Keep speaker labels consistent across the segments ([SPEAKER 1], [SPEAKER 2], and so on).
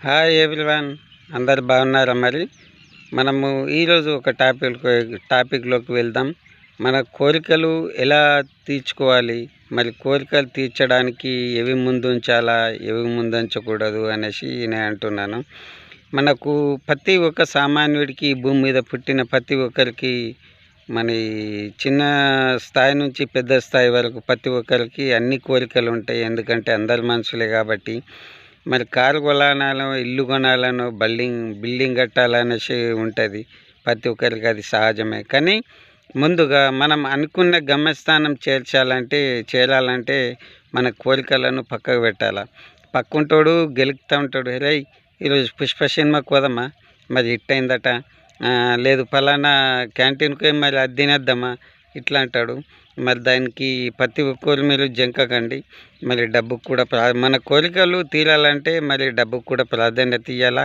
[SPEAKER 1] Hi everyone, అందరు బాగున్నారా? మరి మనము ఈరోజు ఒక టాపిక్లోకి వెళ్దాం. మన కోరికలు ఎలా తీర్చుకోవాలి, మరి కోరికలు తీర్చడానికి ఏవి ముందు ఉంచాలా, ఏవి ముందు ఉంచకూడదు అనేసి నేను అంటున్నాను. మనకు ప్రతి ఒక్క సామాన్యుడికి, భూమి మీద పుట్టిన ప్రతి ఒక్కరికి, మన చిన్న స్థాయి నుంచి పెద్ద స్థాయి వరకు ప్రతి ఒక్కరికి అన్ని కోరికలు ఉంటాయి. ఎందుకంటే అందరు మనుషులే కాబట్టి. మరి కారు కొనాలనో, ఇల్లు కొనాలనో, బిల్డింగ్ కట్టాలనేసి ఉంటుంది ప్రతి ఒక్కరికి, అది సహజమే. కానీ ముందుగా మనం అనుకున్న గమ్యస్థానం చేరాలంటే మన కోరికలను పక్కకు పెట్టాలి. పక్కుంటోడు గెలుపుతూ ఉంటాడు, రే ఈరోజు పుష్ప సినిమాకి పోదామా, మరి ఇట్టయిందట, లేదు ఫలానా క్యాంటీన్కి మరి అది తినేద్దామా, ఇట్లా అంటాడు. మరి దానికి ప్రతి ఒక్కరు మీరు జంకకండి. మరి డబ్బుకు కూడా మన కోరికలు తీరాలంటే మరి డబ్బుకు కూడా ప్రాధాన్యత ఇవ్వాలా.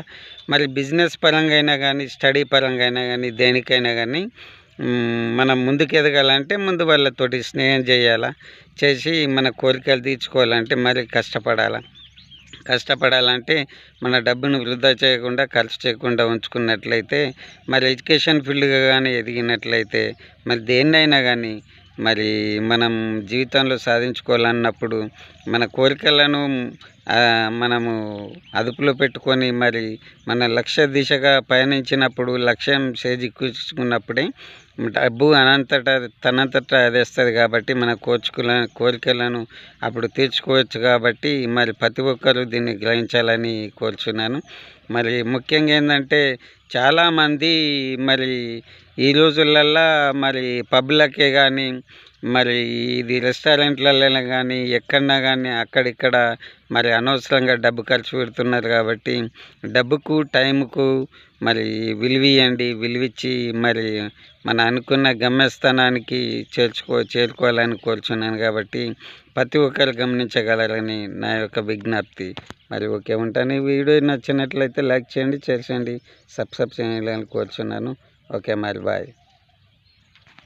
[SPEAKER 1] మరి బిజినెస్ పరంగా అయినా కానీ, స్టడీ పరంగా అయినా కానీ, దేనికైనా కానీ మనం ముందుకు ఎదగాలంటే ముందు వాళ్ళతోటి స్నేహం చేయాలా. చేసి మన కోరికలు తీర్చుకోవాలంటే మరి కష్టపడాలంటే మన డబ్బును వృధా చేయకుండా, ఖర్చు చేయకుండా ఉంచుకున్నట్లయితే, మరి ఎడ్యుకేషన్ ఫీల్డ్గా కానీ ఎదిగినట్లయితే, మరి దేన్నైనా కానీ మరి మనం జీవితంలో సాధించుకోవాలన్నప్పుడు మన కోరికలను మనము అదుపులో పెట్టుకొని మరి మన లక్ష్య దిశగా పయనించినప్పుడు, లక్ష్యం చేజిక్కించుకున్నప్పుడే డబ్బు తనంతటా అది వస్తుంది. కాబట్టి మన కోరికలను అప్పుడు తీర్చుకోవచ్చు. కాబట్టి మరి ప్రతి ఒక్కరూ దీన్ని గ్రహించాలని కోరుచున్నాను. మరి ముఖ్యంగా ఏంటంటే, చాలామంది మరి ఈ రోజులల్లో మరి పబ్లకే కానీ, మరి ఇది రెస్టారెంట్లలో కానీ, ఎక్కడన్నా కానీ అక్కడిక్కడ మరి అనవసరంగా డబ్బు ఖర్చు పెడుతున్నారు. కాబట్టి డబ్బుకు, టైంకు మరి విలువిచ్చి మరి మన అనుకున్న గమ్యస్థానానికి చేరుకోవాలని కోరుచున్నాను. కాబట్టి ప్రతి ఒక్కరు గమనించగలరని నా యొక్క విజ్ఞప్తి. మరి ఓకే, ఉంటాను. ఈ వీడియో నచ్చినట్లయితే లైక్ చేయండి, షేర్ చేయండి, సబ్స్క్రైబ్ చేయాలని కోరుచున్నాను. ఓకే, మరి బాయ్.